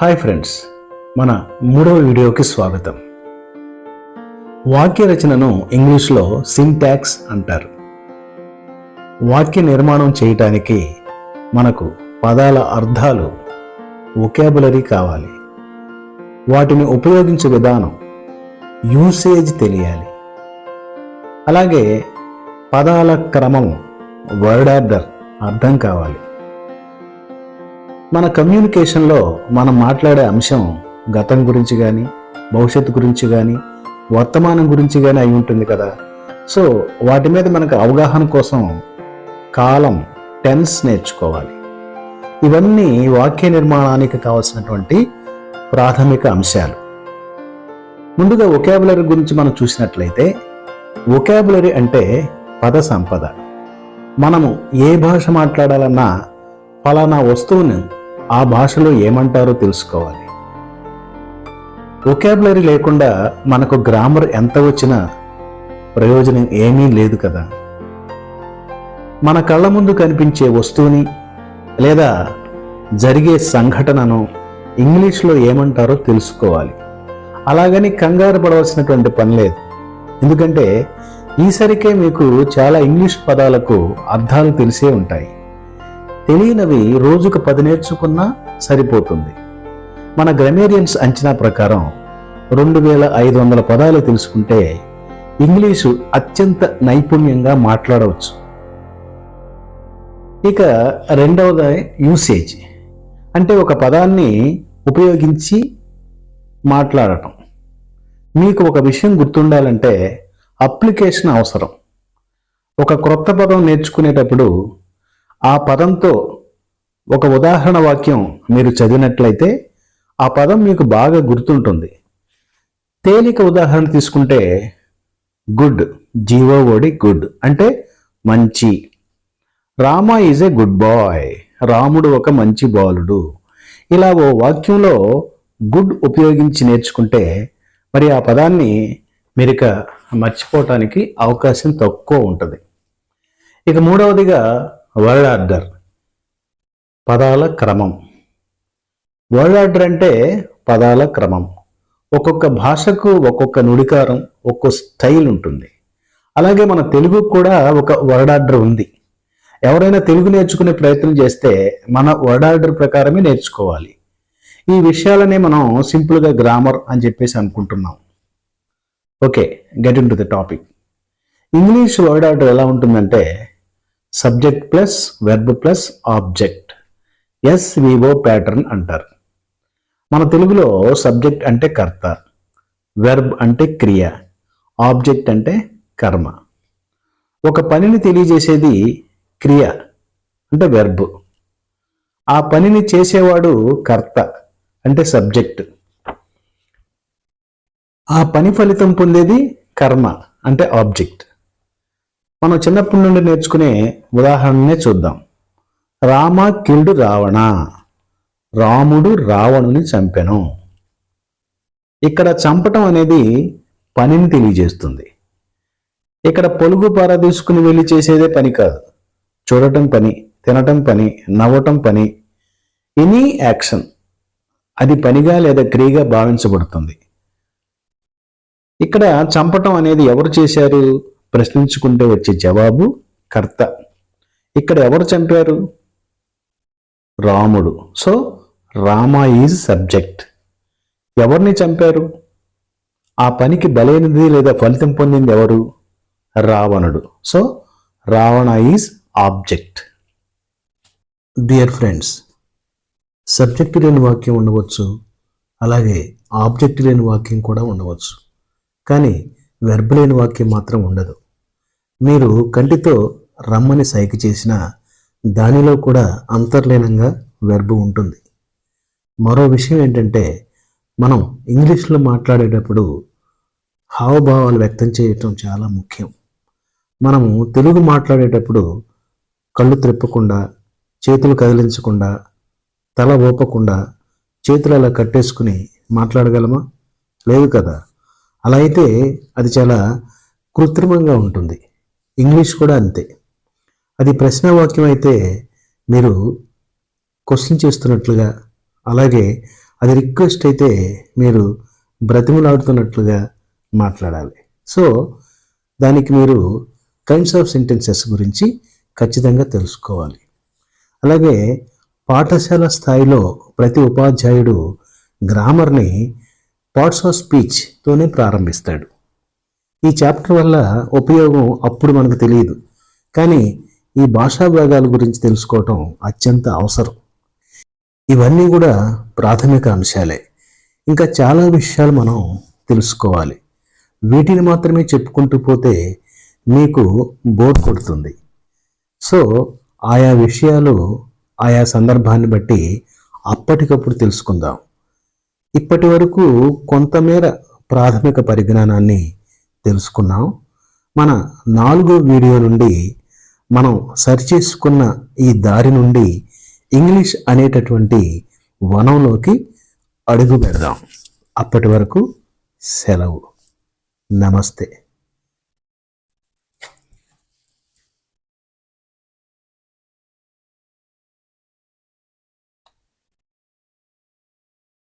Hi friends, మన మూడవ వీడియోకి స్వాగతం. వాక్య రచనను ఇంగ్లీష్లో సింటాక్స్ అంటారు. వాక్య నిర్మాణం చేయటానికి మనకు పదాల అర్థాలు, వొకాబులరీ కావాలి. వాటిని ఉపయోగించే విధానం, యూసేజ్ తెలియాలి. అలాగే పదాల క్రమం, వర్డ్ ఆర్డర్ అర్థం కావాలి. మన కమ్యూనికేషన్లో మనం మాట్లాడే అంశం గతం గురించి కానీ, భవిష్యత్తు గురించి కానీ, వర్తమానం గురించి కానీ అయి ఉంటుంది కదా. సో వాటి మీద మనకు అవగాహన కోసం కాలం, టెన్స్ నేర్చుకోవాలి. ఇవన్నీ వాక్య నిర్మాణానికి కావాల్సినటువంటి ప్రాథమిక అంశాలు. ముందుగా వొకాబులరీ గురించి మనం చూసినట్లయితే, వొకాబులరీ అంటే పద సంపద. మనము ఏ భాష మాట్లాడాలన్నా ఫలానా వస్తువును ఆ భాషలో ఏమంటారో తెలుసుకోవాలి. వొకాబులరీ లేకుండా మనకు గ్రామర్ ఎంత వచ్చినా ప్రయోజనం ఏమీ లేదు కదా. మన కళ్ళ ముందు కనిపించే వస్తువుని లేదా జరిగే సంఘటనను ఇంగ్లీష్లో ఏమంటారో తెలుసుకోవాలి. అలాగని కంగారు పడవలసినటువంటి పని లేదు. ఎందుకంటే ఈసరికే మీకు చాలా ఇంగ్లీష్ పదాలకు అర్థాలు తెలిసే ఉంటాయి. తెలియనివి రోజుకు 10 నేర్చుకున్నా సరిపోతుంది. మన గ్రామేరియన్స్ అంచనా ప్రకారం 2500 పదాలు తెలుసుకుంటే ఇంగ్లీషు అత్యంత నైపుణ్యంగా మాట్లాడవచ్చు. ఇక రెండవది యూసేజ్, అంటే ఒక పదాన్ని ఉపయోగించి మాట్లాడటం. మీకు ఒక విషయం గుర్తుండాలంటే అప్లికేషన్ అవసరం. ఒక క్రొత్త పదం నేర్చుకునేటప్పుడు ఆ పదంతో ఒక ఉదాహరణ వాక్యం మీరు చదివినట్లయితే ఆ పదం మీకు బాగా గుర్తుంటుంది. తేలిక ఉదాహరణ తీసుకుంటే గుడ్, జీఓఓడి గుడ్ అంటే మంచి. Rama is a good boy, రాముడు ఒక మంచి బాలుడు. ఇలా ఓ వాక్యంలో గుడ్ ఉపయోగించి నేర్చుకుంటే మరి ఆ పదాన్ని మీరిక మర్చిపోవటానికి అవకాశం తక్కువ ఉంటుంది. ఇక మూడవదిగా వర్డ్ ఆర్డర్, పదాల క్రమం. వర్డ్ ఆర్డర్ అంటే పదాల క్రమం. ఒక్కొక్క భాషకు ఒక్కొక్క నుడికారం, ఒక్కో స్టైల్ ఉంటుంది. అలాగే మన తెలుగు కూడా ఒక వర్డ్ ఆర్డర్ ఉంది. ఎవరైనా తెలుగు నేర్చుకునే ప్రయత్నం చేస్తే మన వర్డ్ ఆర్డర్ ప్రకారమే నేర్చుకోవాలి. ఈ విషయాలనే మనం సింపుల్గా గ్రామర్ అని చెప్పేసి అనుకుంటున్నాం. Okay, get in to the topic. English word order ఎలా ఉంటుందంటే subject plus verb plus object, SVO pattern అంటారు. మన తెలుగులో సబ్జెక్ట్ అంటే కర్త, వెర్బ్ అంటే క్రియ, ఆబ్జెక్ట్ అంటే కర్మ. ఒక పనిని తెలియజేసేది క్రియ అంటే వెర్బ్, ఆ పనిని చేసేవాడు కర్త అంటే సబ్జెక్ట్, ఆ పని ఫలితం పొందేది కర్మ అంటే ఆబ్జెక్ట్. మనం చిన్నప్పటి నుండి నేర్చుకునే ఉదాహరణనే చూద్దాం. రామ కిల్డ్ రావణ, రాముడు రావణుని చంపెను. ఇక్కడ చంపటం అనేది పనిని తెలియజేస్తుంది. ఇక్కడ పొలుగు పార తీసుకుని వెళ్ళి చేసేదే పని కాదు. చూడటం పని, తినటం పని, నవ్వటం పని. ఎనీ యాక్షన్ అది పనిగా లేదా క్రియగా భావించబడుతుంది. ఇక్కడ చంపటం అనేది ఎవరు చేశారు ప్రశ్నించుకుంటే వచ్చే జవాబు కర్త. ఇక్కడ ఎవరు చంపారు? రాముడు. So Rama is subject. ఎవరిని చంపారు? ఆ పనికి బలైనది లేదా ఫలితం పొందింది ఎవరు? రావణుడు. So Ravana is object. Dear friends, subject లేని వాక్యం ఉండవచ్చు, అలాగే ఆబ్జెక్ట్ లేని వాక్యం కూడా ఉండవచ్చు. కానీ వెర్బ్ లేని వాక్యం మాత్రం ఉండదు. మీరు కంటితో రమ్మని సైగ చేసినా దానిలో కూడా అంతర్లీనంగా వెర్బ్ ఉంటుంది. మరో విషయం ఏంటంటే, మనం ఇంగ్లీష్లో మాట్లాడేటప్పుడు హావభావాలు వ్యక్తం చేయటం చాలా ముఖ్యం. మనము తెలుగు మాట్లాడేటప్పుడు కళ్ళు త్రిప్పకుండా, చేతులు కదిలించకుండా, తల ఊపకుండా, చేతులు అలా కట్టేసుకుని మాట్లాడగలమా? లేదు కదా. అలా అయితే అది చాలా కృత్రిమంగా ఉంటుంది. ఇంగ్లీష్ కూడా అంతే. అది ప్రశ్నవాక్యం అయితే మీరు క్వశ్చన్ చేస్తున్నట్లుగా, అలాగే అది రిక్వెస్ట్ అయితే మీరు బ్రతిమలాడుతున్నట్లుగా మాట్లాడాలి. సో దానికి మీరు కైండ్స్ ఆఫ్ సెంటెన్సెస్ గురించి ఖచ్చితంగా తెలుసుకోవాలి. అలాగే పాఠశాల స్థాయిలో ప్రతి ఉపాధ్యాయుడు గ్రామర్ని పార్ట్స్ ఆఫ్ స్పీచ్తోనే ప్రారంభిస్తాడు. ఈ చాప్టర్ వల్ల ఉపయోగం అప్పుడు మనకు తెలియదు, కానీ ఈ భాషా భాగాల గురించి తెలుసుకోవటం అత్యంత అవసరం. ఇవన్నీ కూడా ప్రాథమిక అంశాలే. ఇంకా చాలా విషయాలు మనం తెలుసుకోవాలి. వీటిని మాత్రమే చెప్పుకుంటూ పోతే మీకు బోర్ కొడుతుంది. సో ఆయా విషయాలు ఆయా సందర్భాన్ని బట్టి అప్పటికప్పుడు తెలుసుకుందాం. ఇప్పటి వరకు కొంతమేర ప్రాథమిక పరిజ్ఞానాన్ని తెలుసుకున్నాం. మన 4వ వీడియో నుండి మనం సరిచేసుకున్న ఈ దారి నుండి ఇంగ్లీష్ అనేటటువంటి వనంలోకి అడుగు పెడదాం. అప్పటి వరకు సెలవు. నమస్తే.